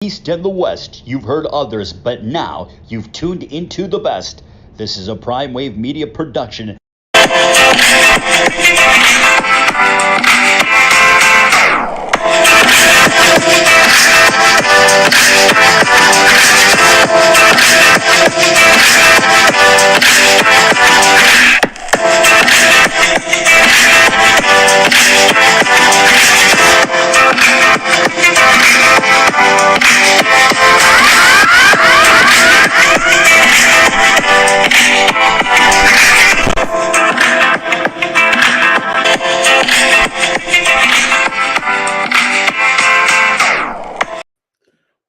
East and the West. You've heard others, but now you've tuned into the best. This is a Prime Wave Media production.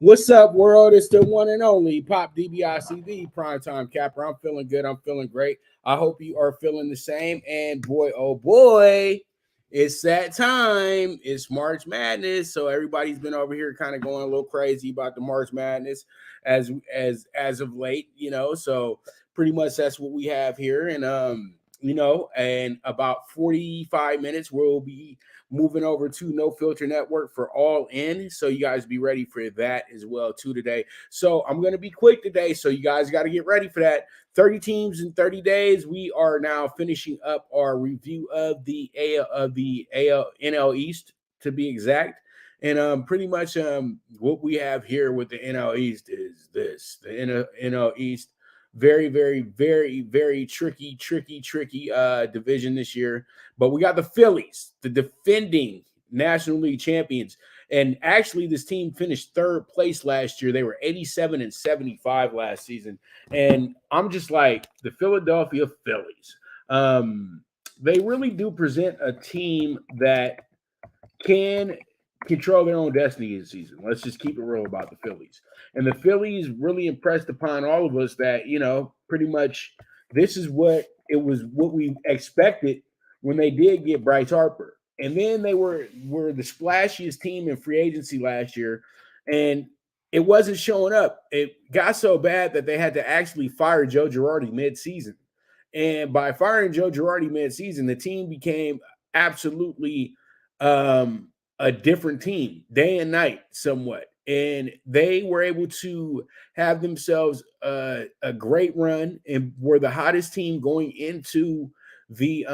What's up, world? It's the one and only Pop DBICV Primetime Capper. I'm feeling good. I'm feeling great. I hope you are feeling the same. And boy, oh boy, it's that time. It's March Madness. So everybody's been over here kind of going a little crazy about the March Madness as of late, So pretty much that's what we have here. And in about 45 minutes, we'll be moving over to No Filter Network for All In. So you guys be ready for that as well too today. So I'm going to be quick today. So you guys got to get ready for that. 30 teams in 30 days. We are now finishing up our review of the NL East, to be exact. And pretty much what we have here with the NL East is this. The NL East, very, very, very, very tricky division this year. But we got the Phillies, the defending National League champions. And actually, this team finished third place last year. They were 87 and 75 last season. And I'm just like, the Philadelphia Phillies. They really do present a team that can control their own destiny this season. Let's just keep it real about the Phillies. And the Phillies really impressed upon all of us that, pretty much this is what we expected when they did get Bryce Harper. And then they were the splashiest team in free agency last year, and it wasn't showing up. It got so bad that they had to actually fire Joe Girardi midseason. And by firing Joe Girardi midseason, the team became absolutely a different team, day and night, somewhat. And they were able to have themselves a great run and were the hottest team going into the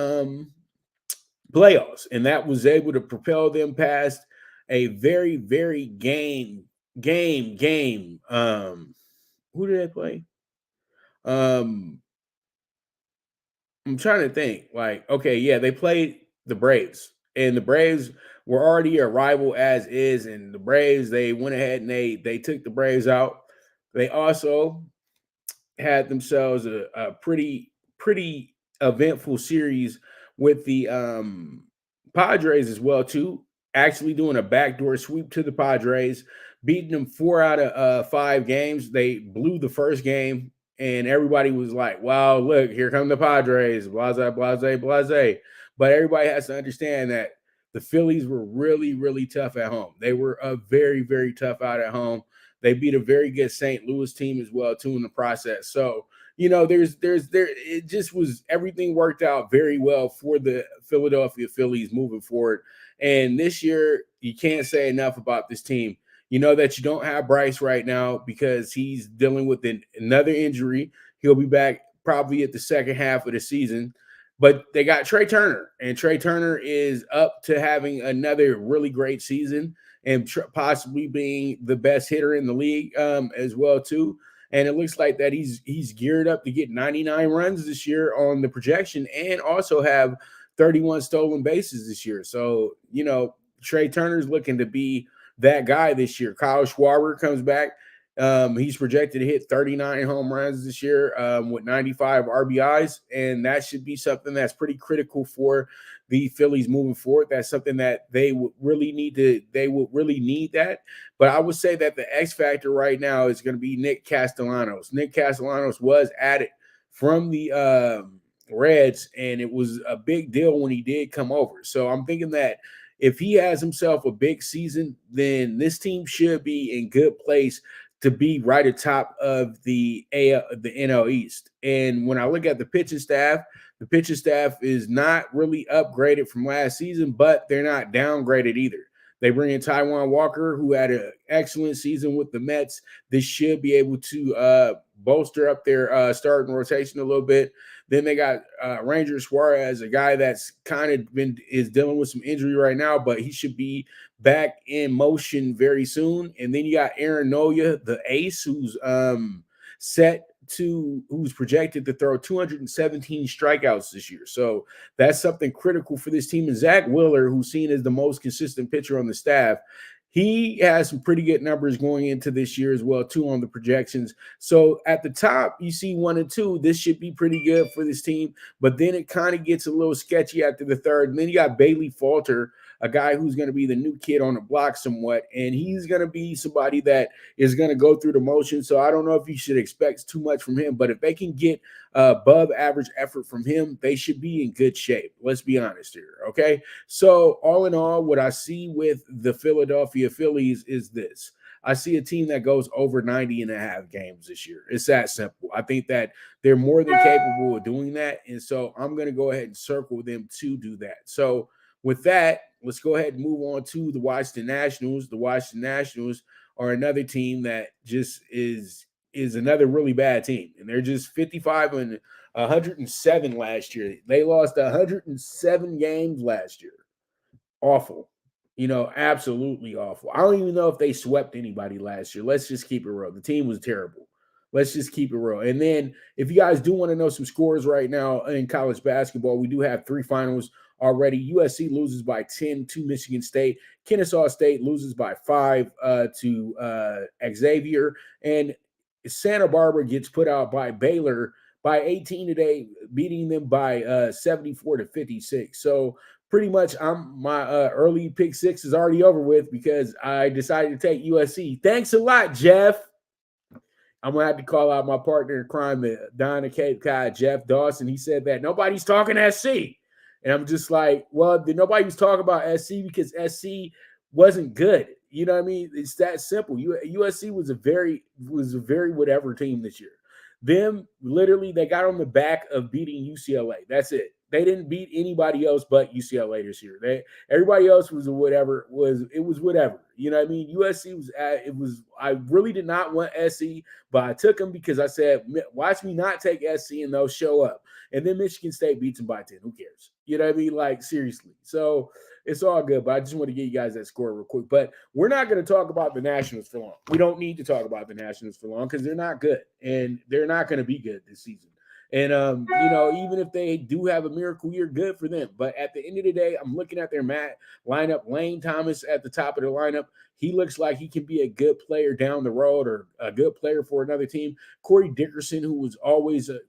playoffs. And that was able to propel them past a very, very game. Who did they play? I'm trying to think. They played the Braves. And the Braves were already a rival as is. And the Braves, they went ahead and they took the Braves out. They also had themselves a pretty eventful series with the Padres as well, too. Actually doing a backdoor sweep to the Padres, beating them 4 out of 5 games. They blew the first game, and everybody was like, wow, look, here come the Padres, blase, blase, blase. But everybody has to understand that the Phillies were really, really tough at home. They were a very, very tough out at home. They beat a very good St. Louis team as well, too, in the process. So, it just was, everything worked out very well for the Philadelphia Phillies moving forward. And this year, you can't say enough about this team. You know that you don't have Bryce right now because he's dealing with another injury. He'll be back probably at the second half of the season. But they got Trey Turner, and Trey Turner is up to having another really great season and possibly being the best hitter in the league as well, too. And it looks like that he's geared up to get 99 runs this year on the projection and also have 31 stolen bases this year. So, Trey Turner's looking to be that guy this year. Kyle Schwarber comes back. He's projected to hit 39 home runs this year with 95 RBIs, and that should be something that's pretty critical for the Phillies moving forward. That's something that they would really need that. But I would say that the X factor right now is going to be Nick Castellanos. Nick Castellanos was added from the Reds, and it was a big deal when he did come over. So I'm thinking that if he has himself a big season, then this team should be in good place to be right atop of the NL East. And when I look at the pitching staff is not really upgraded from last season, but they're not downgraded either. They bring in Taijuan Walker, who had an excellent season with the Mets. This should be able to bolster up their starting rotation a little bit. Then they got Ranger Suarez, a guy that's kind of is dealing with some injury right now, but he should be back in motion very soon. And then you got Aaron Nola, the ace, who's who's projected to throw 217 strikeouts this year. So that's something critical for this team. And Zach Wheeler, who's seen as the most consistent pitcher on the staff, he has some pretty good numbers going into this year as well, too, on the projections. So at the top, you see 1 and 2. This should be pretty good for this team. But then it kind of gets a little sketchy after the third. And then you got Bailey Falter, a guy who's going to be the new kid on the block somewhat. And he's going to be somebody that is going to go through the motion. So I don't know if you should expect too much from him. But if they can get above average effort from him, they should be in good shape. Let's be honest here, okay? So all in all, what I see with the Philadelphia Phillies is this. I see a team that goes over 90.5 games this year. It's that simple. I think that they're more than capable of doing that. And so I'm going to go ahead and circle them to do that. So with that, let's go ahead and move on to the Washington Nationals. The Washington Nationals are another team that just is another really bad team. And they're just 55 and 107 last year. They lost 107 games last year. Awful. Absolutely awful. I don't even know if they swept anybody last year. Let's just keep it real. The team was terrible. Let's just keep it real. And then if you guys do want to know some scores right now in college basketball, we do have 3 finals already. USC loses by 10 to Michigan State. Kennesaw State loses by 5 to Xavier. And Santa Barbara gets put out by Baylor by 18 today, beating them by 74 to 56. So pretty much my early pick 6 is already over with because I decided to take USC. Thanks a lot, Jeff. I'm going to have to call out my partner in crime, Don of Cape Cod, Jeff Dawson. He said that nobody's talking SC. And I'm just like, well, nobody was talking about SC because SC wasn't good. You know what I mean? It's that simple. USC was a very whatever team this year. Them, literally, they got on the back of beating UCLA. That's it. They didn't beat anybody else but UCLA this year. Everybody else was whatever. It was whatever. You know what I mean? USC I really did not want SC, but I took them because I said, watch me not take SC and they'll show up. And then Michigan State beats them by 10. Who cares? You know what I mean? Like, seriously. So it's all good, but I just want to give you guys that score real quick. But we're not going to talk about the Nationals for long. We don't need to talk about the Nationals for long because they're not good, and they're not going to be good this season. And, even if they do have a miracle year, good for them. But at the end of the day, I'm looking at their lineup. Lane Thomas at the top of the lineup. He looks like he can be a good player down the road or a good player for another team. Corey Dickerson, who was always a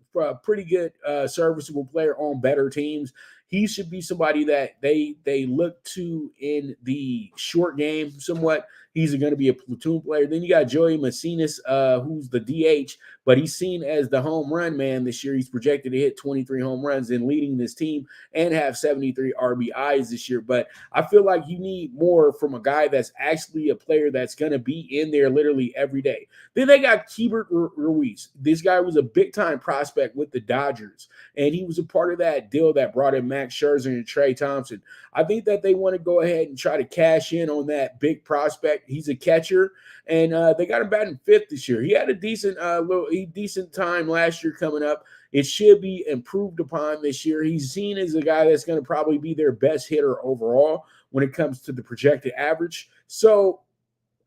pretty good, serviceable player on better teams. He should be somebody that they look to in the short game somewhat. He's going to be a platoon player. Then you got Joey Macinas, who's the DH, but he's seen as the home run man this year. He's projected to hit 23 home runs and leading this team and have 73 RBIs this year. But I feel like you need more from a guy that's actually a player that's going to be in there literally every day. Then they got Keibert Ruiz. This guy was a big-time prospect with the Dodgers, and he was a part of that deal that brought in Max Scherzer and Trey Thompson. I think that they want to go ahead and try to cash in on that big prospect. He's a catcher, and they got him batting 5th this year. He had a decent time last year coming up. It should be improved upon this year. He's seen as a guy that's going to probably be their best hitter overall when it comes to the projected average. So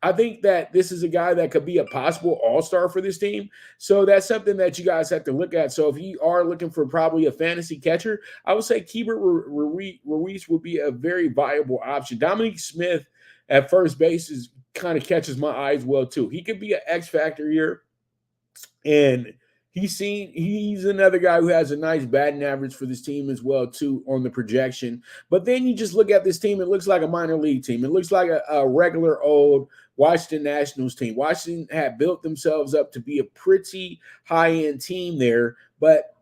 I think that this is a guy that could be a possible all-star for this team. So that's something that you guys have to look at. So if you are looking for probably a fantasy catcher, I would say Keibert Ruiz would be a very viable option. Dominique Smith at first base kind of catches my eyes well too. He could be an X factor here. And he's another guy who has a nice batting average for this team as well, too, on the projection. But then you just look at this team, it looks like a minor league team. It looks like a regular old Washington Nationals team. Washington had built themselves up to be a pretty high-end team there, but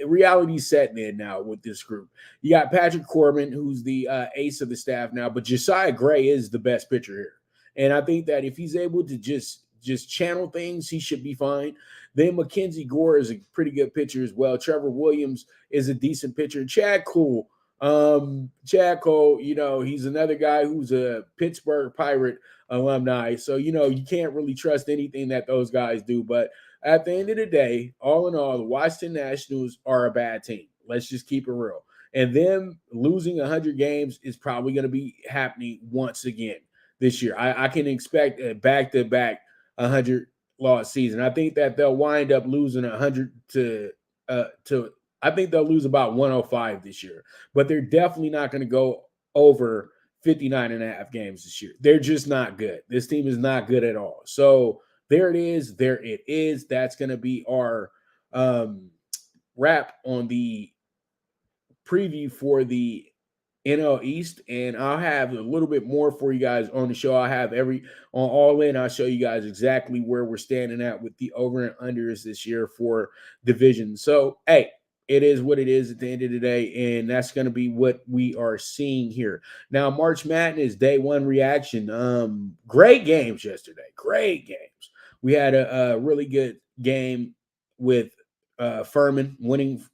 reality's setting in now with this group. You got Patrick Corbin, who's the ace of the staff now, but Josiah Gray is the best pitcher here. And I think that if he's able to just channel things, he should be fine. Then Mackenzie Gore is a pretty good pitcher as well. Trevor Williams is a decent pitcher. Chad Kuhl, Chad Cole, he's another guy who's a Pittsburgh Pirate alumni. So, you can't really trust anything that those guys do. But at the end of the day, all in all, the Washington Nationals are a bad team. Let's just keep it real. And them losing 100 games is probably going to be happening once again this year. I can expect a back-to-back 100 loss season. I think that they'll wind up losing 100 to I think they'll lose about 105 this year, but they're definitely not going to go over 59 and a half games this year. They're just not good. This team is not good at all. So there it is. There it is. That's going to be our wrap on the preview for the NL East, and I'll have a little bit more for you guys on the show. I have on All In. I'll show you guys exactly where we're standing at with the over and unders this year for division. So, hey, it is what it is at the end of the day, and that's going to be what we are seeing here. Now, March Madness Day 1 reaction. Great games yesterday. Great games. We had a really good game with Furman winning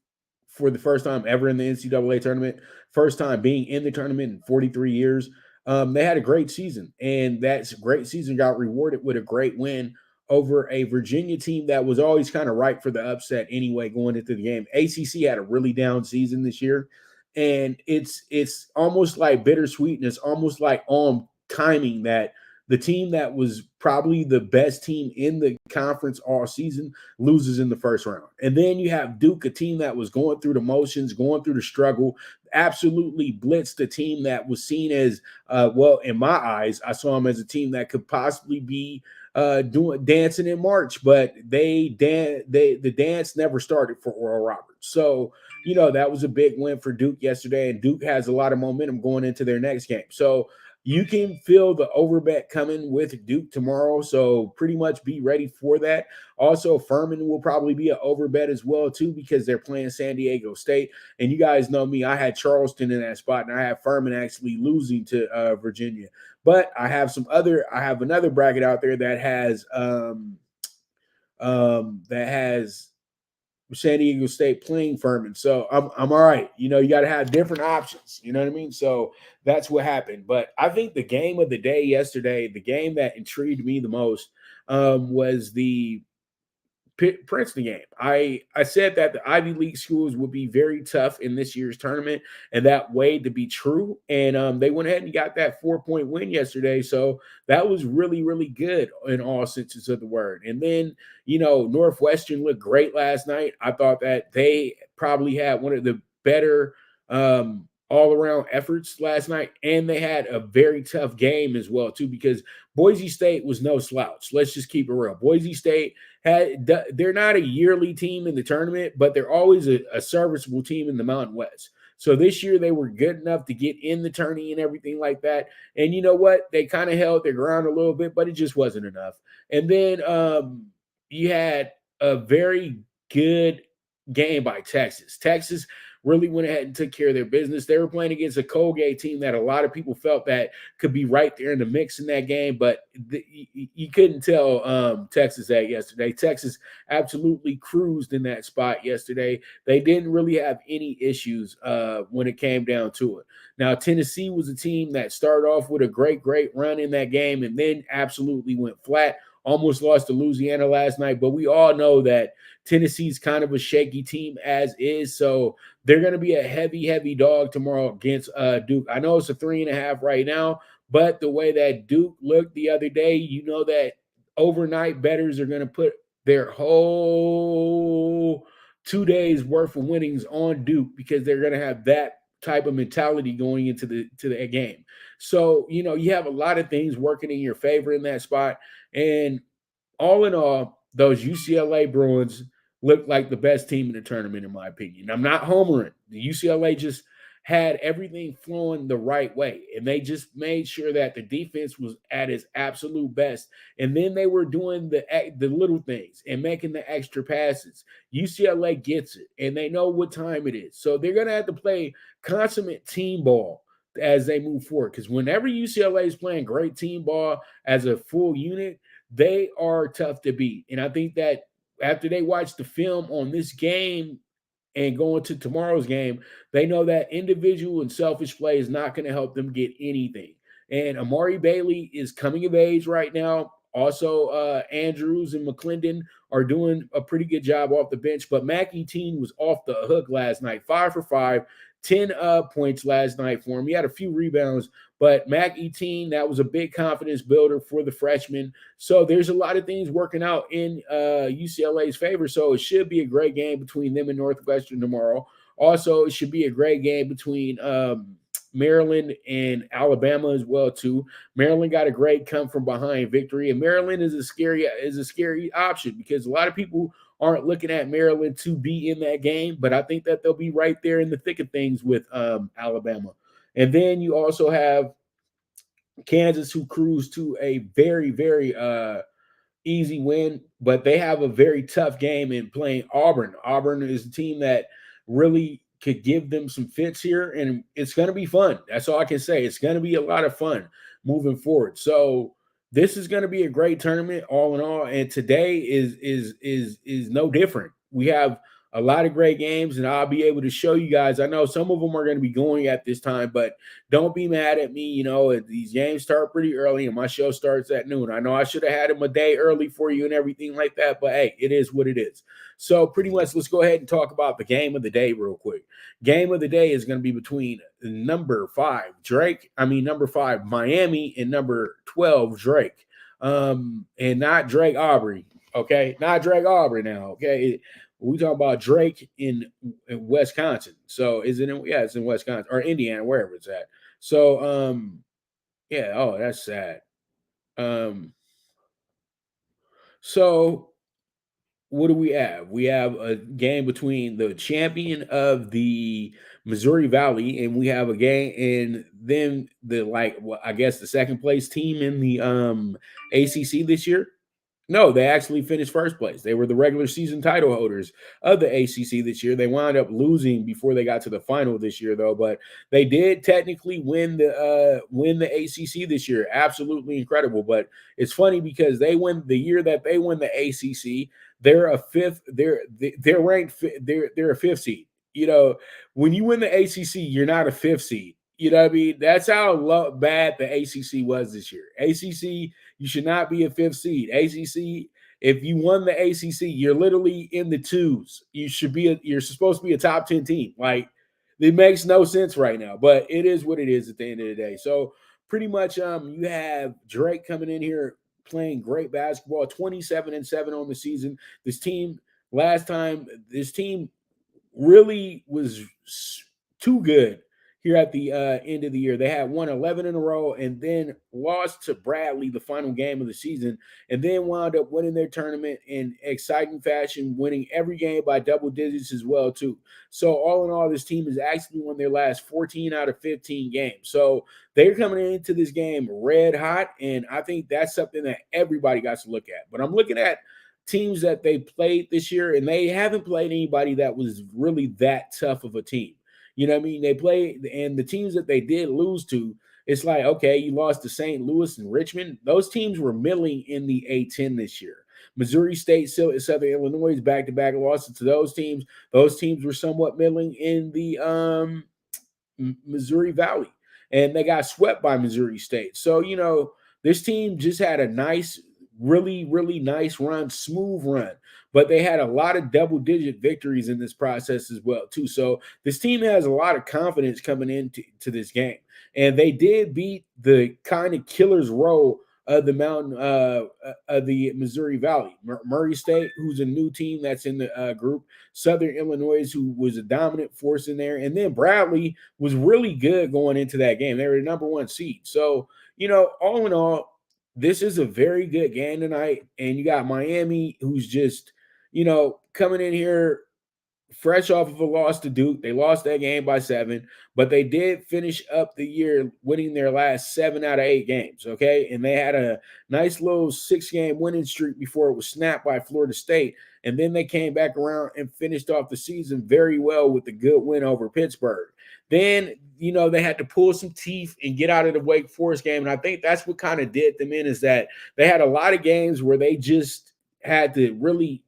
for the first time ever in the NCAA tournament, first time being in the tournament in 43 years. They had a great season, and that great season got rewarded with a great win over a Virginia team that was always kind of ripe for the upset anyway going into the game. ACC had a really down season this year, and it's almost like bittersweet, and it's almost like on timing that the team that was probably the best team in the conference all season loses in the first round. And then you have Duke, a team that was going through the motions, going through the struggle, absolutely blitzed a team that was seen as, well, in my eyes, I saw them as a team that could possibly be dancing in March, but the dance never started for Oral Roberts. So, that was a big win for Duke yesterday, and Duke has a lot of momentum going into their next game. So you can feel the overbet coming with Duke tomorrow, so pretty much be ready for that. Also, Furman will probably be an overbet as well, too, because they're playing San Diego State. And you guys know me, I had Charleston in that spot, and I have Furman actually losing to Virginia. But I have another bracket out there that has San Diego State playing Furman. So I'm all right. You got to have different options. You know what I mean? So that's what happened. But I think the game of the day yesterday, the game that intrigued me the most was the Princeton game. I said that the Ivy League schools would be very tough in this year's tournament, and that way to be true. And they went ahead and got that 4-point win yesterday. So that was really, really good in all senses of the word. And then, Northwestern looked great last night. I thought that they probably had one of the better all-around efforts last night, and they had a very tough game as well, too, because Boise State was no slouch. Let's just keep it real. Boise State they're not a yearly team in the tournament, but they're always a serviceable team in the Mountain West. So this year they were good enough to get in the tourney and everything like that. And you know what? They kind of held their ground a little bit, but it just wasn't enough. And then you had a very good game by Texas. Texas really went ahead and took care of their business. They were playing against a Colgate team that a lot of people felt that could be right there in the mix in that game, but you couldn't tell Texas that yesterday. Texas absolutely cruised in that spot yesterday. They didn't really have any issues when it came down to it. Now, Tennessee was a team that started off with a great run in that game and then absolutely went flat. Almost lost to Louisiana last night, but we all know that Tennessee's kind of a shaky team as is, so they're going to be a heavy dog tomorrow against Duke. I know it's a 3.5 right now, but the way that Duke looked the other day, you know that overnight bettors are going to put their whole 2 days worth of winnings on Duke because they're going to have that type of mentality going into the game. So, you have a lot of things working in your favor in that spot. And all in all, those UCLA Bruins look like the best team in the tournament, in my opinion. I'm not homering. The UCLA just had everything flowing the right way, and they just made sure that the defense was at its absolute best. And then they were doing the little things and making the extra passes. UCLA gets it, and they know what time it is. So they're going to have to play consummate team ball as they move forward, because whenever UCLA is playing great team ball as a full unit, they are tough to beat. And I think that after they watch the film on this game and going to tomorrow's game, they know that individual and selfish play is not going to help them get anything. And Amari Bailey is coming of age right now. Also, Andrews and McClendon are doing a pretty good job off the bench. But Mac Eteen was off the hook last night, 5 for 5, 10 points last night for him. He had a few rebounds, but Mac Eteen, that was a big confidence builder for the freshman. So there's a lot of things working out in UCLA's favor. So it should be a great game between them and Northwestern tomorrow. Also, it should be a great game between Maryland and Alabama as well too. Maryland got a great come from behind victory, and Maryland is a scary option because a lot of people aren't looking at Maryland to be in that game, but I think that they'll be right there in the thick of things with Alabama. And then you also have Kansas, who cruised to a very, very easy win, but they have a very tough game in playing Auburn. Auburn is a team that really could give them some fits here, and it's going to be fun. That's all I can say. It's going to be a lot of fun moving forward. So this is going to be a great tournament, all in all. And today is no different. We have a lot of great games, and I'll be able to show you guys. I know some of them are going to be going at this time, but don't be mad at me. You know, these games start pretty early, and my show starts at noon. I know I should have had them a day early for you and everything like that, but hey, it is what it is. So pretty much, let's go ahead and talk about the game of the day real quick. Game of the day is going to be between number 5 Miami, and number 12 Drake, and not Drake Aubrey. Okay, not Drake Aubrey now. Okay. We talk about Drake in Wisconsin. So is it it's in Wisconsin or Indiana, wherever it's at. So yeah, oh, that's sad. So what do we have? We have a game between the champion of the Missouri Valley, and we have a game and then I guess the second place team in the ACC this year. No, they actually finished first place. They were the regular season title holders of the ACC this year. They wound up losing before they got to the final this year, though. But they did technically win the ACC this year. Absolutely incredible. But it's funny because they win the year that they win the ACC. They're a fifth. They're ranked. They're a fifth seed. You know, when you win the ACC, you're not a fifth seed. You know what I mean? That's how bad the ACC was this year. ACC, you should not be a fifth seed. ACC, if you won the ACC, you're literally in the twos. You're supposed to be a top 10 team. Like, it makes no sense right now, but it is what it is at the end of the day. So pretty much you have Drake coming in here playing great basketball, 27-7 on the season. This team really was too good here at the end of the year. They had won 11 in a row and then lost to Bradley the final game of the season, and then wound up winning their tournament in exciting fashion, winning every game by double digits as well too. So all in all, this team has actually won their last 14 out of 15 games. So they're coming into this game red hot, and I think that's something that everybody got to look at. But I'm looking at teams that they played this year, and they haven't played anybody that was really that tough of a team. You know what I mean? They played, and the teams that they did lose to, it's like, okay, you lost to St. Louis and Richmond. Those teams were middling in the A-10 this year. Missouri State, Southern Illinois, back-to-back losses to those teams. Those teams were somewhat middling in the Missouri Valley, and they got swept by Missouri State. So, you know, this team just had a nice, really, really nice run, smooth run. But they had a lot of double-digit victories in this process as well, too. So this team has a lot of confidence coming into this game. And they did beat the kind of killer's row of the the Missouri Valley. Murray State, who's a new team that's in the group. Southern Illinois, who was a dominant force in there. And then Bradley was really good going into that game. They were the number 1 seed. So, you know, all in all, this is a very good game tonight. And you got Miami, who's just, you know, coming in here fresh off of a loss to Duke. They lost that game by 7, but they did finish up the year winning their last 7 out of 8 games, okay? And they had a nice little 6-game winning streak before it was snapped by Florida State. And then they came back around and finished off the season very well with the good win over Pittsburgh. Then, you know, they had to pull some teeth and get out of the Wake Forest game. And I think that's what kind of did them in, is that they had a lot of games where they just had to really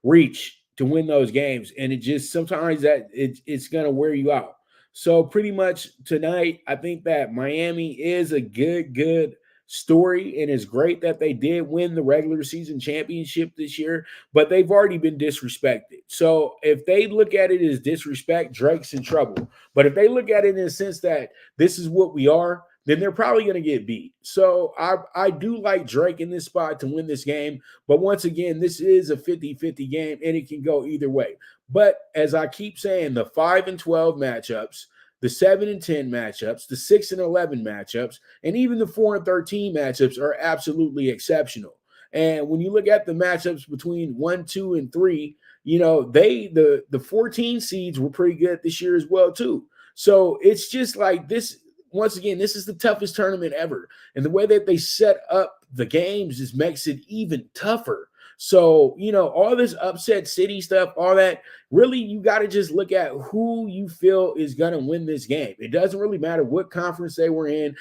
reach to win those games. And it just sometimes that it's going to wear you out. So pretty much tonight, I think that Miami is a good story, and it's great that they did win the regular season championship this year, but they've already been disrespected. So if they look at it as disrespect, Drake's in trouble. But if they look at it in the sense that this is what we are, then they're probably going to get beat. So I do like Drake in this spot to win this game. But once again, this is a 50-50 game, and it can go either way. But as I keep saying, the 5-12 matchups, the 7-10 matchups, the 6-11 matchups, and even the 4-13 matchups are absolutely exceptional. And when you look at the matchups between 1, 2, and 3, the 14 seeds were pretty good this year as well, too. So it's just like this. Once again, this is the toughest tournament ever. And the way that they set up the games just makes it even tougher. So, all this upset city stuff, all that, really, you got to just look at who you feel is going to win this game. It doesn't really matter what conference they were in,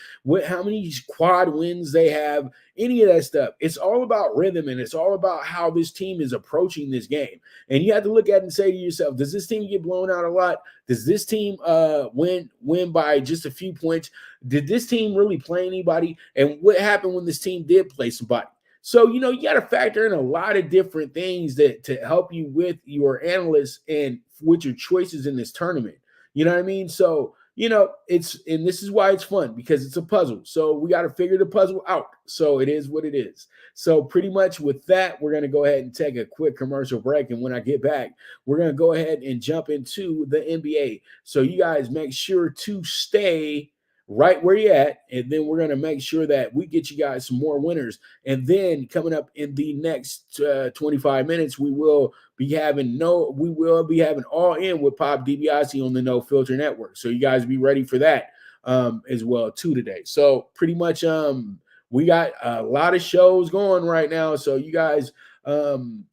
how many quad wins they have, any of that stuff. It's all about rhythm, and it's all about how this team is approaching this game. And you have to look at it and say to yourself, does this team get blown out a lot? Does this team win by just a few points? Did this team really play anybody? And what happened when this team did play somebody? So, you got to factor in a lot of different things that to help you with your analysts and with your choices in this tournament. You know what I mean? So, and this is why it's fun, because it's a puzzle. So we got to figure the puzzle out. So it is what it is. So pretty much with that, we're going to go ahead and take a quick commercial break. And when I get back, we're going to go ahead and jump into the NBA. So you guys make sure to stay right where you're at, and then we're going to make sure that we get you guys some more winners. And then coming up in the next 25 minutes, we will be having All In with Pop DiBiase on the No Filter Network. So you guys be ready for that as well too today. So pretty much we got a lot of shows going right now. So you guys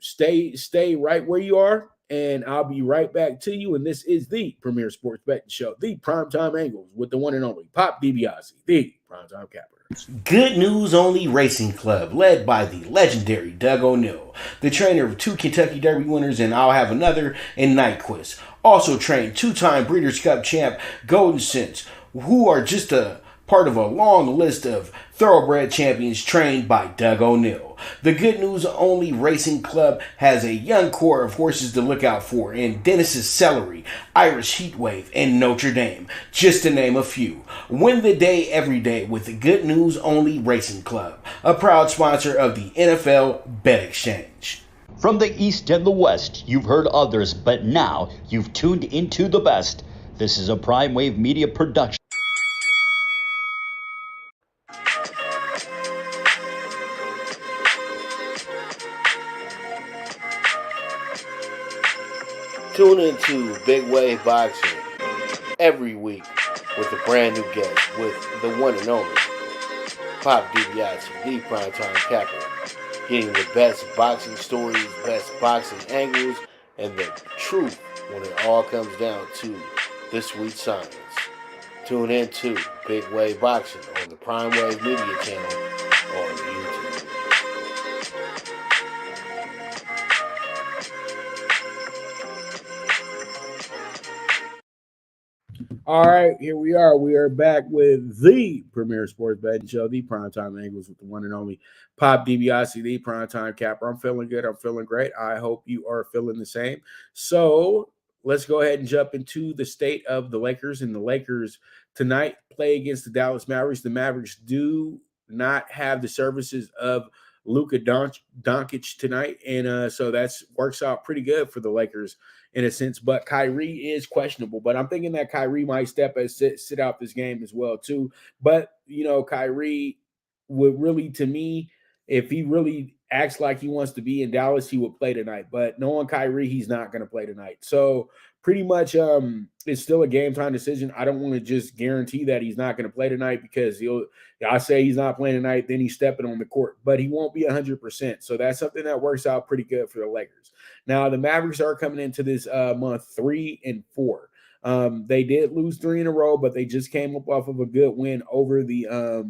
stay right where you are. And I'll be right back to you. And this is the premier sports betting show, the PrimeTime Angles, with the one and only Pop DiBiase, the PrimeTime Capper. Good News Only Racing Club, led by the legendary Doug O'Neill, the trainer of 2 Kentucky Derby winners, and I'll have another in Nyquist. Also trained 2-time Breeders' Cup champ Golden Sense, who are just a part of a long list of thoroughbred champions trained by Doug O'Neill. The Good News Only Racing Club has a young core of horses to look out for in Dennis's Celery, Irish Heatwave, and Notre Dame, just to name a few. Win the day every day with the Good News Only Racing Club, a proud sponsor of the NFL Bet Exchange. From the East and the West, you've heard others, but now you've tuned into the best. This is a Prime Wave Media production. Tune into Big Wave Boxing every week with a brand new guest with the one and only Pop DiBiase, the PrimeTime Capper, getting the best boxing stories, best boxing angles, and the truth when it all comes down to the sweet science. Tune into Big Wave Boxing on the Prime Wave Media channel on YouTube. All right, here we are. We are back with the premier sports betting show, the PrimeTime Angles, with the one and only Pop DiBiase, the PrimeTime Capper. I'm feeling good. I'm feeling great. I hope you are feeling the same. So let's go ahead and jump into the state of the Lakers. And the Lakers tonight play against the Dallas Mavericks. The Mavericks do not have the services of Luka Doncic tonight, and so that works out pretty good for the Lakers in a sense. But Kyrie is questionable, but I'm thinking that Kyrie might sit out this game as well too. But Kyrie would really, to me, if he really acts like he wants to be in Dallas, he would play tonight. But knowing Kyrie, he's not going to play tonight. So pretty much it's still a game time decision. I don't want to just guarantee that he's not going to play tonight, because I say he's not playing tonight, then he's stepping on the court, but he won't be 100%. So that's something that works out pretty good for the Lakers. Now the Mavericks are coming into this month 3-4. They did lose 3 in a row, but they just came up off of a good win over the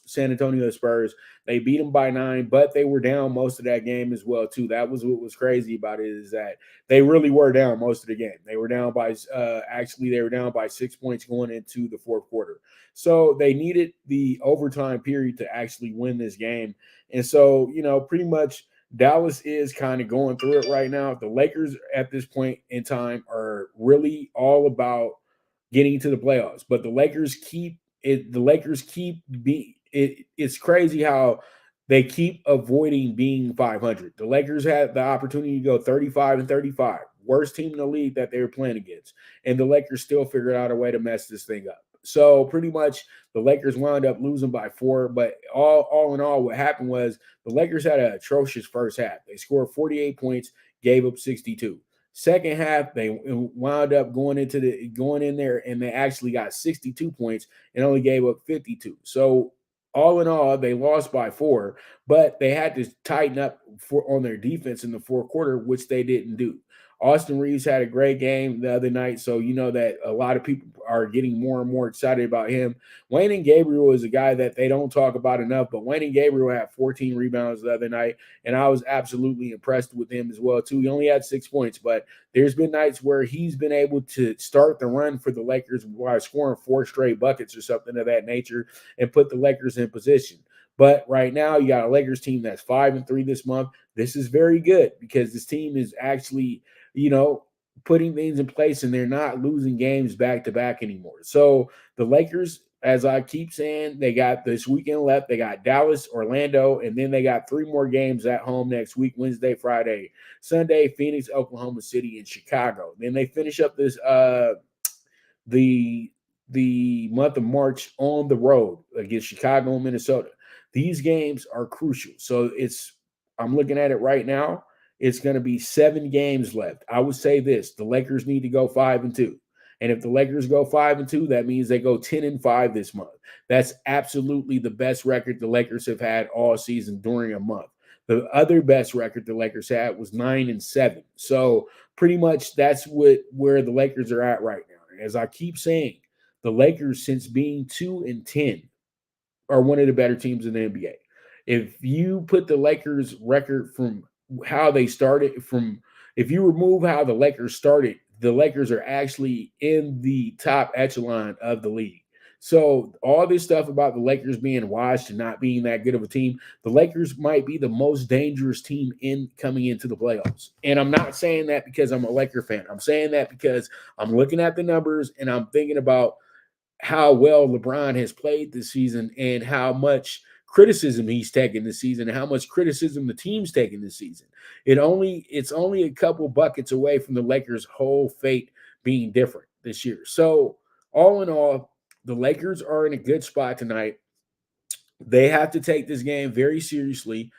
San Antonio Spurs. They beat them by 9, but they were down most of that game as well too. That was what was crazy about it, is that they really were down most of the game. They were down by they were down by 6 points going into the fourth quarter. So they needed the overtime period to actually win this game. And so, pretty much Dallas is kind of going through it right now. The Lakers at this point in time are really all about getting to the playoffs, but the Lakers keep it. The Lakers keep it's crazy how they keep avoiding being 500. The Lakers had the opportunity to go 35-35, worst team in the league that they were playing against, and the Lakers still figured out a way to mess this thing up. So pretty much the Lakers wound up losing by 4, but all in all, what happened was the Lakers had an atrocious first half. They scored 48 points, gave up 62. Second half, they wound up going in there, and they actually got 62 points and only gave up 52. So all in all, they lost by 4, but they had to tighten up on their defense in the fourth quarter, which they didn't do. Austin Reeves had a great game the other night, so you know that a lot of people are getting more and more excited about him. Wayne Gabriel is a guy that they don't talk about enough, but Wayne Gabriel had 14 rebounds the other night, and I was absolutely impressed with him as well, too. He only had 6 points, but there's been nights where he's been able to start the run for the Lakers by scoring 4 straight buckets or something of that nature and put the Lakers in position. But right now, you got a Lakers team that's 5-3 this month. This is very good because this team is actually, putting things in place, and they're not losing games back to back anymore. So the Lakers, as I keep saying, they got this weekend left. They got Dallas, Orlando, and then they got 3 more games at home next week: Wednesday, Friday, Sunday, Phoenix, Oklahoma City, and Chicago. Then they finish up this the month of March on the road against Chicago and Minnesota. These games are crucial. So I'm looking at it right now. It's going to be 7 games left. I would say this: the Lakers need to go 5-2. And if the Lakers go 5-2, that means they go 10-5 this month. That's absolutely the best record the Lakers have had all season during a month. The other best record the Lakers had was 9-7. So pretty much that's where the Lakers are at right now. And as I keep saying, the Lakers, since being 2-10, are one of the better teams in the NBA. If you put the Lakers record from how they started, if you remove how the Lakers started, the Lakers are actually in the top echelon of the league. So all this stuff about the Lakers being washed and not being that good of a team, the Lakers might be the most dangerous team coming into the playoffs. And I'm not saying that because I'm a Laker fan. I'm saying that because I'm looking at the numbers and I'm thinking about how well LeBron has played this season and how much criticism he's taken this season and how much criticism the team's taken this season. It's only a couple buckets away from the Lakers' whole fate being different this year. So all in all, the Lakers are in a good spot tonight. They have to take this game very seriously.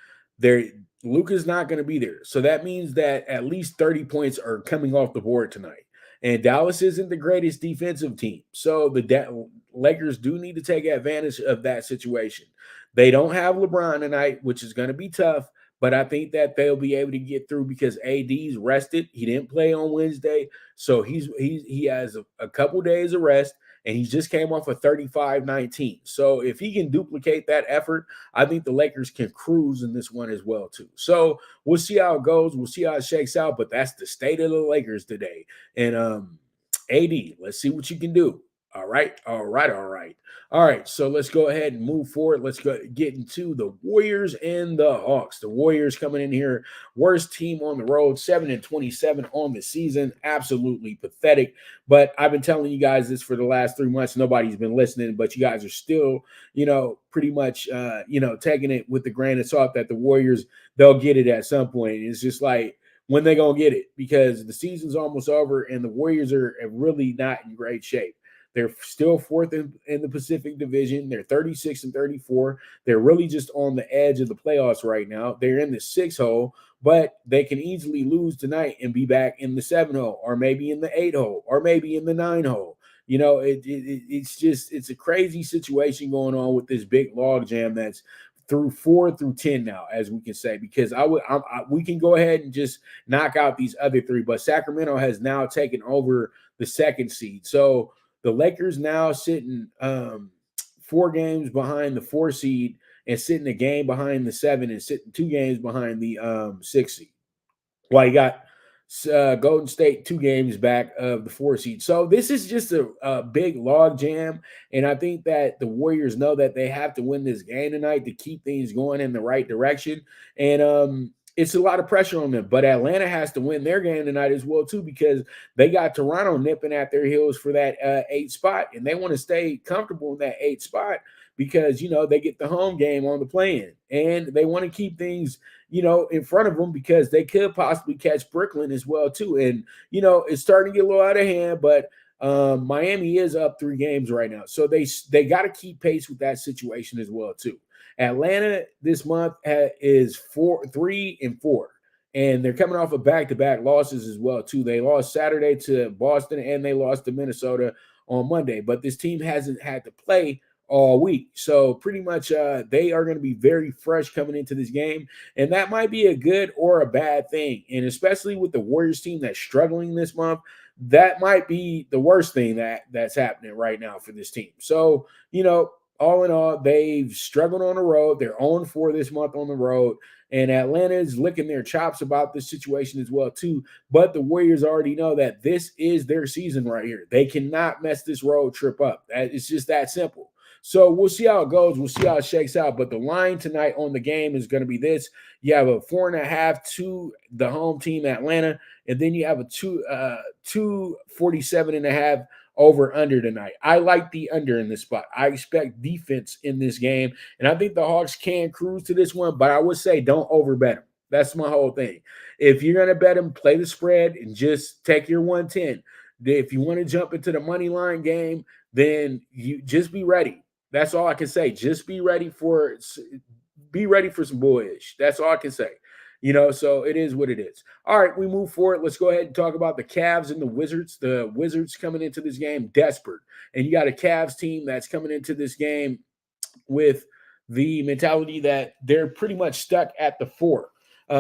Luka's not going to be there. So that means that at least 30 points are coming off the board tonight. And Dallas isn't the greatest defensive team. So the Lakers do need to take advantage of that situation. They don't have LeBron tonight, which is going to be tough, but I think that they'll be able to get through because AD's rested. He didn't play on Wednesday, so he has a couple days of rest, and he just came off a 35-19. So if he can duplicate that effort, I think the Lakers can cruise in this one as well too. So we'll see how it goes. We'll see how it shakes out, but that's the state of the Lakers today. And AD, let's see what you can do. All right. So let's go ahead and move forward. Let's get into the Warriors and the Hawks. The Warriors coming in here, worst team on the road, 7-27 on the season. Absolutely pathetic. But I've been telling you guys this for the last 3 months. Nobody's been listening, but you guys are still, pretty much, taking it with the grain of salt that the Warriors, they'll get it at some point. It's just like, when they going to get it? Because the season's almost over and the Warriors are really not in great shape. They're still 4th in the Pacific Division. They're 36-34. They're really just on the edge of the playoffs right now. They're in the 6 hole, but they can easily lose tonight and be back in the 7 hole, or maybe in the 8 hole, or maybe in the 9 hole. It's a crazy situation going on with this big log jam that's through 4 through 10 now, as we can say, because we can go ahead and just knock out these other 3, but Sacramento has now taken over the 2nd seed. So the Lakers now sitting 4 games behind the 4 seed and sitting a game behind the 7 and sitting 2 games behind the 6 seed. Well, you got Golden State 2 games back of the 4 seed. So this is just a big log jam. And I think that the Warriors know that they have to win this game tonight to keep things going in the right direction. And it's a lot of pressure on them. But Atlanta has to win their game tonight as well, too, because they got Toronto nipping at their heels for that 8th spot. And they want to stay comfortable in that 8th spot because, they get the home game on the play-in. And they want to keep things in front of them because they could possibly catch Brooklyn as well, too. And, it's starting to get a little out of hand, but Miami is up 3 games right now. So they got to keep pace with that situation as well, too. Atlanta this month is 3-4, and they're coming off of back-to-back losses as well, too. They lost Saturday to Boston, and they lost to Minnesota on Monday. But this team hasn't had to play all week. So pretty much they are going to be very fresh coming into this game. And that might be a good or a bad thing. And especially with the Warriors team that's struggling this month, that might be the worst thing that's happening right now for this team. So, all in all, they've struggled on the road. They're 0-4 this month on the road. And Atlanta is licking their chops about this situation as well, too. But the Warriors already know that this is their season right here. They cannot mess this road trip up. It's just that simple. So we'll see how it goes. We'll see how it shakes out. But the line tonight on the game is going to be this. You have a 4.5 to the home team, Atlanta. And then you have a 247.5 over under tonight. I like the under in this spot. I expect defense in this game. And I think the Hawks can cruise to this one. But I would say don't overbet them. That's my whole thing. If you're going to bet them, play the spread and just take your 110. If you want to jump into the money line game, then you just be ready. That's all I can say. Just be ready for some bullish. That's all I can say. So it is what it is. All right, we move forward. Let's go ahead and talk about the Cavs and the Wizards. The Wizards coming into this game desperate. And you got a Cavs team that's coming into this game with the mentality that they're pretty much stuck at the 4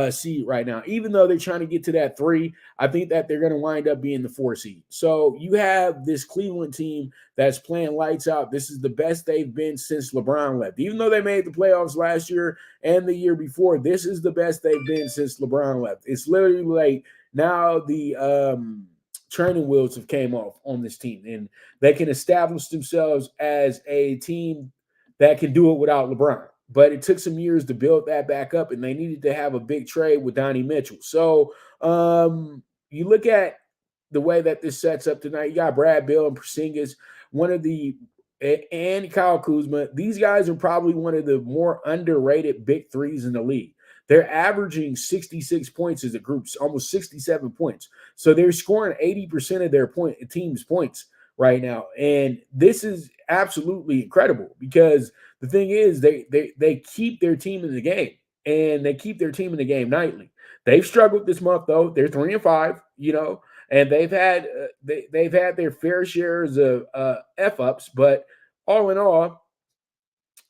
seed right now. Even though they're trying to get to that 3, I think that they're going to wind up being the 4 seed. So you have this Cleveland team that's playing lights out. This is the best they've been since LeBron left. Even though they made the playoffs last year and the year before, this is the best they've been since LeBron left. It's literally like now the training wheels have came off on this team, and they can establish themselves as a team that can do it without LeBron. But it took some years to build that back up, and they needed to have a big trade with Donnie Mitchell. So you look at the way that this sets up tonight. You got Brad Beal and Porzingis, and Kyle Kuzma. These guys are probably one of the more underrated big threes in the league. They're averaging 66 points as a group, almost 67 points. So they're scoring 80% of their team's points right now. And this is absolutely incredible because the thing is they keep their team in the game, and they keep their team in the game nightly. They've struggled this month, though. They're 3-5, and they've had their fair shares of F-ups, but all in all,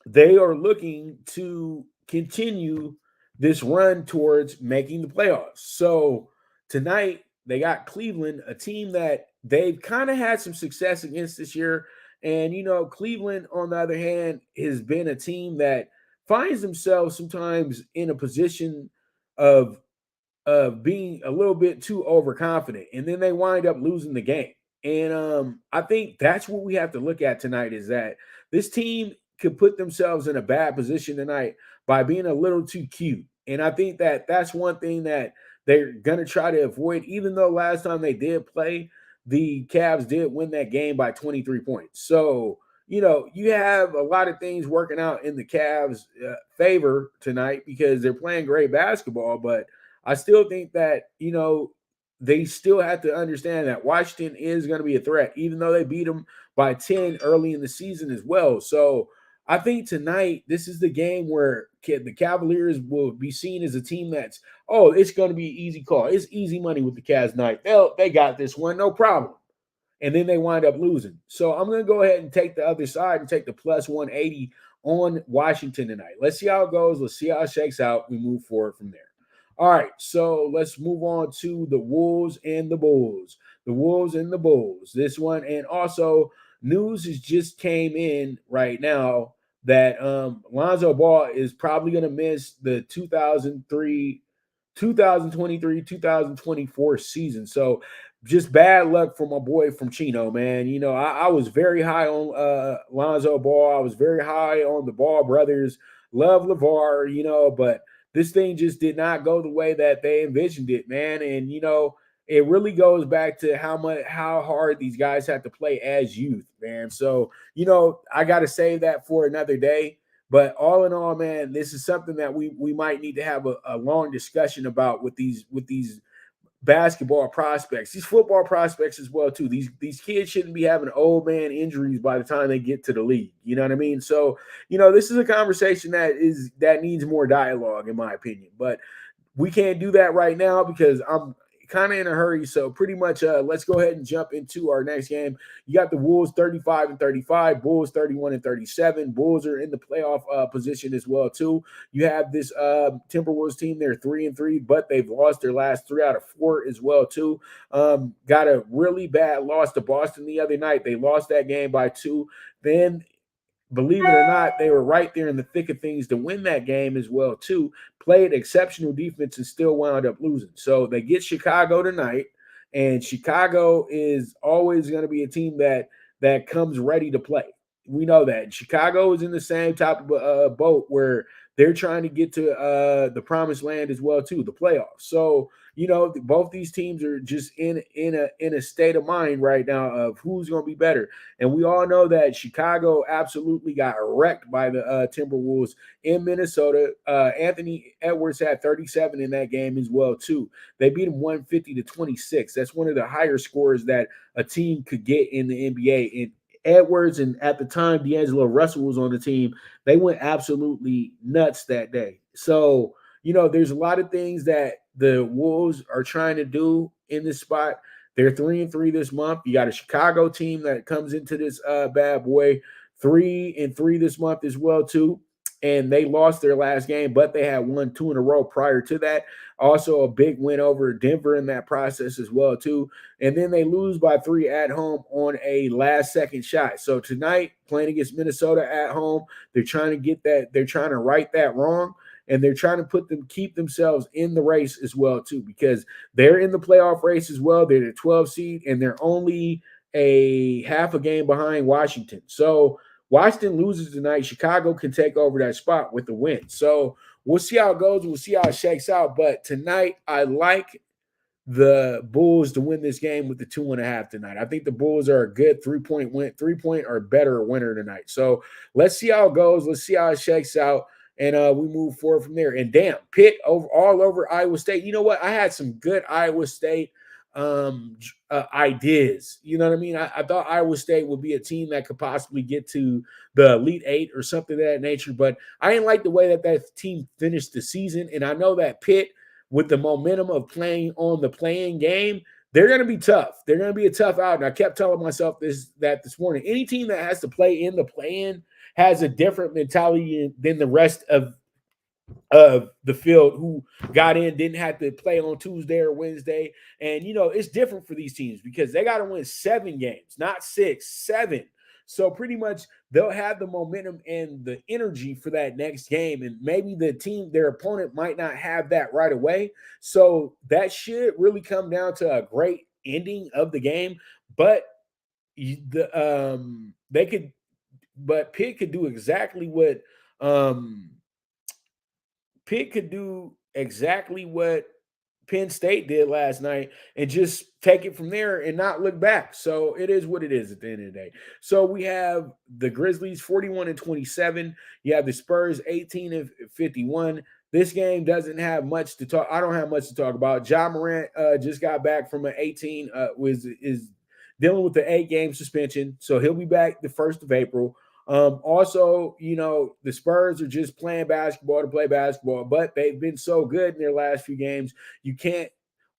they are looking to continue this run towards making the playoffs. So tonight, they got Cleveland, a team that they've kind of had some success against this year. And, Cleveland, on the other hand, has been a team that finds themselves sometimes in a position of being a little bit too overconfident. And then they wind up losing the game. And I think that's what we have to look at tonight is that this team could put themselves in a bad position tonight by being a little too cute. And I think that that's one thing that they're going to try to avoid, even though last time they did play, the Cavs did win that game by 23 points. So, you have a lot of things working out in the Cavs' favor tonight because they're playing great basketball. But I still think that, they still have to understand that Washington is going to be a threat, even though they beat them by 10 early in the season as well. So I think tonight, this is the game where the Cavaliers will be seen as a team that's, it's going to be an easy call. It's easy money with the Cavs tonight. They got this one, no problem. And then they wind up losing. So I'm going to go ahead and take the other side and take the plus 180 on Washington tonight. Let's see how it goes. Let's see how it shakes out. We move forward from there. All right, so let's move on to the Wolves and the Bulls. The Wolves and the Bulls. This one, and also news has just came in right now that Lonzo Ball is probably going to miss the 2024 season. So just bad luck for my boy from Chino, man. I was very high on Lonzo Ball. I was very high on the Ball brothers. Love LeVar, but this thing just did not go the way that they envisioned it, man. And it really goes back to how hard these guys have to play as youth, man. So, I got to save that for another day. But all in all, man, this is something that we might need to have a long discussion about with these basketball prospects, these football prospects as well too. These kids shouldn't be having old man injuries by the time they get to the league. You know what I mean? So, this is a conversation that needs more dialogue, in my opinion. But we can't do that right now because I'm kind of in a hurry. So pretty much let's go ahead and jump into our next game. You got the Wolves 35-35, Bulls 31-37. Bulls are in the playoff position as well too. You have this Timberwolves team. They're 3-3, but they've lost their last 3 out of 4 as well too. Got a really bad loss to Boston the other night. They lost that game by 2. Then, believe it or not, they were right there in the thick of things to win that game as well too. Played exceptional defense and still wound up losing. So they get Chicago tonight, and Chicago is always going to be a team that comes ready to play. We know that. Chicago is in the same type of boat where they're trying to get to the promised land as well too, the playoffs. So both these teams are just in a state of mind right now of who's going to be better. And we all know that Chicago absolutely got wrecked by the Timberwolves in Minnesota. Anthony Edwards had 37 in that game as well too. They beat him 150-26. That's one of the higher scores that a team could get in the NBA. And Edwards and at the time D'Angelo Russell was on the team, they went absolutely nuts that day. So, there's a lot of things that the Wolves are trying to do in this spot. They're 3-3 this month. You got a Chicago team that comes into this bad boy 3-3 this month as well too. And they lost their last game, but they had won 2 in a row prior to that. Also a big win over Denver in that process as well too. And then they lose by 3 at home on a last-second shot. So tonight, playing against Minnesota at home, they're trying to get that. They're trying to right that wrong. And they're trying to keep themselves in the race as well, too, because they're in the playoff race as well. They're the 12 seed, and they're only a half a game behind Washington. So Washington loses tonight. Chicago can take over that spot with the win. So we'll see how it goes. We'll see how it shakes out. But tonight, I like the Bulls to win this game with the 2.5 tonight. I think the Bulls are a good 3-point win, 3-point or better winner tonight. So let's see how it goes. Let's see how it shakes out. And we move forward from there. And damn, Pitt all over Iowa State. You know what? I had some good Iowa State ideas. You know what I mean? I thought Iowa State would be a team that could possibly get to the Elite Eight or something of that nature. But I didn't like the way that team finished the season. And I know that Pitt, with the momentum of playing on the playing game, they're going to be tough. They're going to be a tough out. And I kept telling myself this morning. Any team that has to play in the play-in has a different mentality than the rest of the field who got in, didn't have to play on Tuesday or Wednesday. And, it's different for these teams because they got to win 7 games, not 6, 7. So pretty much they'll have the momentum and the energy for that next game. And maybe their opponent might not have that right away. So that should really come down to a great ending of the game. But Pitt could do exactly what Penn State did last night and just take it from there and not look back. So it is what it is at the end of the day. So we have the Grizzlies 41-27. You have the Spurs 18-51. This game doesn't have much to talk. I don't have much to talk about. Ja Morant just got back from an 18 is dealing with the 8-game suspension. So he'll be back the 1st of April. Also, the Spurs are just playing basketball to play basketball, but they've been so good in their last few games, you can't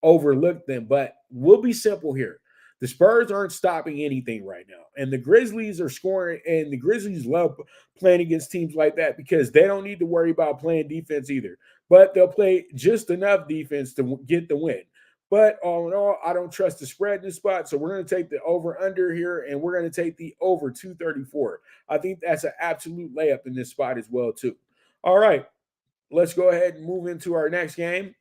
overlook them. But we'll be simple here. The Spurs aren't stopping anything right now, and the Grizzlies are scoring, and the Grizzlies love playing against teams like that because they don't need to worry about playing defense either, but they'll play just enough defense to get the win. But all in all, I don't trust the spread in this spot. So we're going to take the over under here, and we're going to take the over 234. I think that's an absolute layup in this spot as well, too. All right, let's go ahead and move into our next game,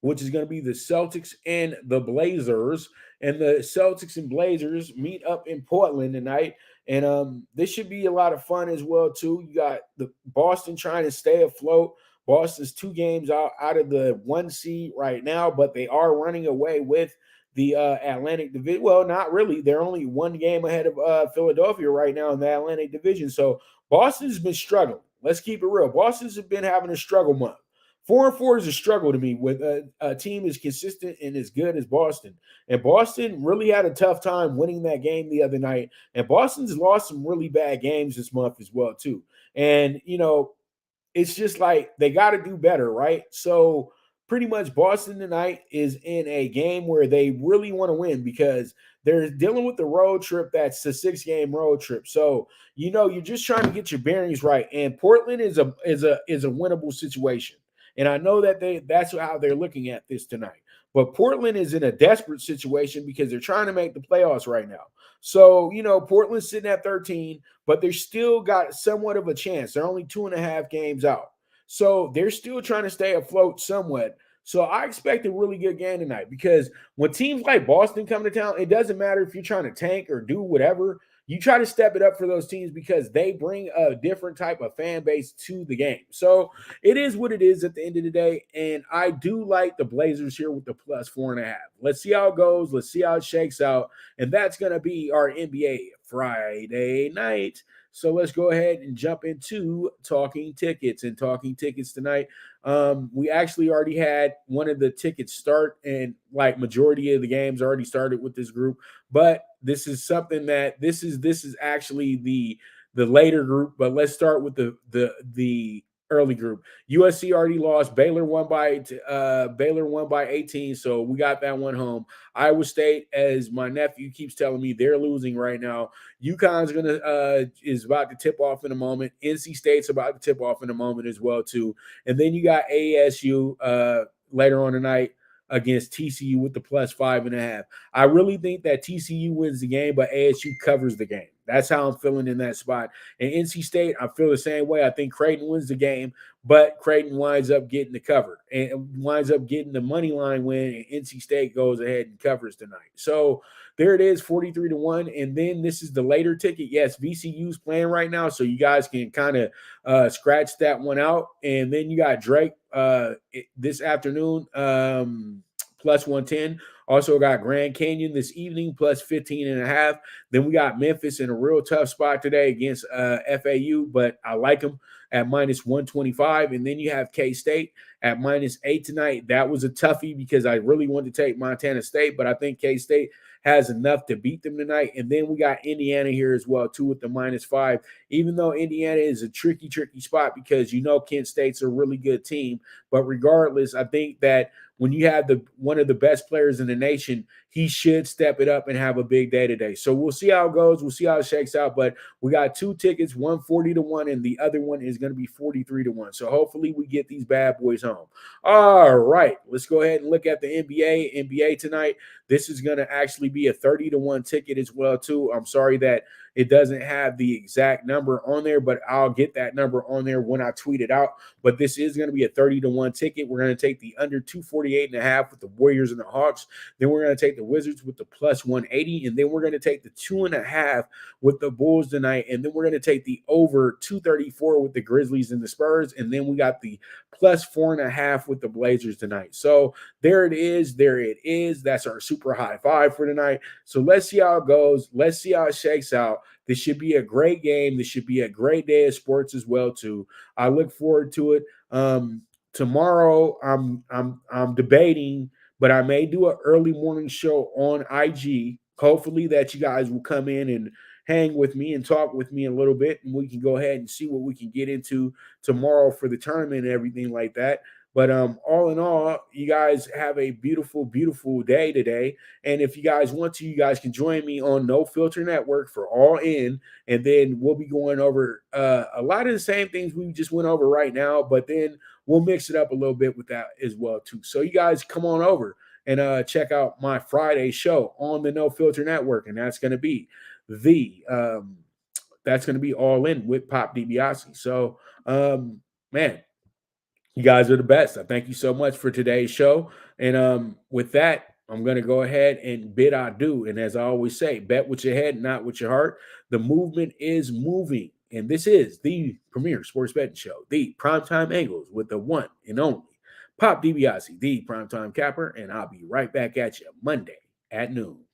which is going to be the Celtics and the Blazers. And the Celtics and Blazers meet up in Portland tonight. And this should be a lot of fun as well, too. You got the Boston trying to stay afloat. Boston's 2 games out of the 1 seed right now, but they are running away with the Atlantic Division. Well, not really. They're only 1 game ahead of Philadelphia right now in the Atlantic Division. So Boston's been struggling. Let's keep it real. Boston's been having a struggle month. 4-4 is a struggle to me with a team as consistent and as good as Boston. And Boston really had a tough time winning that game the other night. And Boston's lost some really bad games this month as well, too. And, it's just like they got to do better, right? So pretty much Boston tonight is in a game where they really want to win because they're dealing with the road trip. That's a 6-game road trip. So, you're just trying to get your bearings right. And Portland is a winnable situation. And I know that that's how they're looking at this tonight. But Portland is in a desperate situation because they're trying to make the playoffs right now. So, Portland's sitting at 13, but they're still got somewhat of a chance. They're only 2.5 games out. So they're still trying to stay afloat somewhat. So I expect a really good game tonight because when teams like Boston come to town, it doesn't matter if you're trying to tank or do whatever. You try to step it up for those teams because they bring a different type of fan base to the game. So it is what it is at the end of the day. And I do like the Blazers here with the plus 4.5. Let's see how it goes. Let's see how it shakes out. And that's going to be our NBA Friday night. So let's go ahead and jump into Talking Tickets. And Talking Tickets tonight, we actually already had one of the tickets start, and like majority of the games already started with this group. But this is something that this is actually the later group. But let's start with the early group. USC already lost. Baylor won by 18, so we got that one home. Iowa State, as my nephew keeps telling me, they're losing right now. UConn's is about to tip off in a moment. NC State's about to tip off in a moment as well too. And then you got ASU later on tonight against TCU with the plus 5.5. I really think that TCU wins the game, but ASU covers the game. That's how I'm feeling in that spot. And NC State, I feel the same way. I think Creighton wins the game, but Creighton winds up getting the cover and winds up getting the money line win, and NC State goes ahead and covers tonight. So there it is, 43-1. And then this is the later ticket. Yes, VCU's playing right now, so you guys can kind of scratch that one out. And then you got Drake this afternoon, plus 110. Also got Grand Canyon this evening, plus 15.5. Then we got Memphis in a real tough spot today against FAU, but I like them at minus 125. And then you have K-State at minus 8 tonight. That was a toughie because I really wanted to take Montana State, but I think K-State has enough to beat them tonight. And then we got Indiana here as well, too, with the minus 5. Even though Indiana is a tricky spot because Kent State's a really good team. But regardless, I think that when you have one of the best players in the nation, he should step it up and have a big day today. So we'll see how it goes. We'll see how it shakes out. But we got 2 tickets, one 40-1, and the other one is going to be 43-1. So hopefully we get these bad boys home. All right, let's go ahead and look at the NBA tonight. This is going to actually be a 30-1 ticket as well, too. I'm sorry that it doesn't have the exact number on there, but I'll get that number on there when I tweet it out. But this is going to be a 30-1 ticket. We're going to take the under 248.5 with the Warriors and the Hawks. Then we're going to take the Wizards with the plus 180. And then we're going to take the 2.5 with the Bulls tonight. And then we're going to take the over 234 with the Grizzlies and the Spurs. And then we got the plus 4.5 with the Blazers tonight. So there it is. That's our super high 5 for tonight. So let's see how it goes. Let's see how it shakes out. This should be a great game. This should be a great day of sports as well too. I look forward to it. Tomorrow I'm debating, but I may do an early morning show on IG. Hopefully that you guys will come in and hang with me and talk with me a little bit, and we can go ahead and see what we can get into tomorrow for the tournament and everything like that. But all in all, you guys have a beautiful, beautiful day today. And if you guys want to, you guys can join me on No Filter Network for All In. And then we'll be going over a lot of the same things we just went over right now. But then we'll mix it up a little bit with that as well, too. So you guys come on over. and check out my Friday show on the No Filter Network, and that's going to be All In with Pop DiBiase. So, man, you guys are the best. I thank you so much for today's show. And with that, I'm going to go ahead and bid adieu. And as I always say, bet with your head, not with your heart. The movement is moving. And this is the premier sports betting show, the PrimeTime Angles, with the one and only Pop DiBiase, the Primetime Capper. And I'll be right back at you Monday at noon.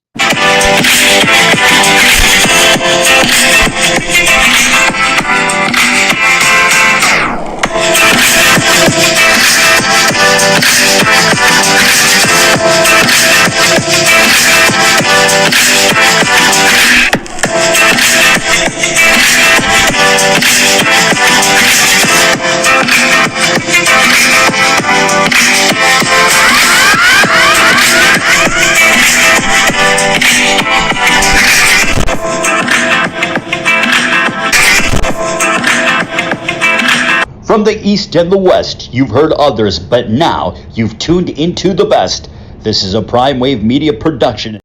From the East and the West, you've heard others, but now you've tuned into the best. This is a Prime Wave Media production.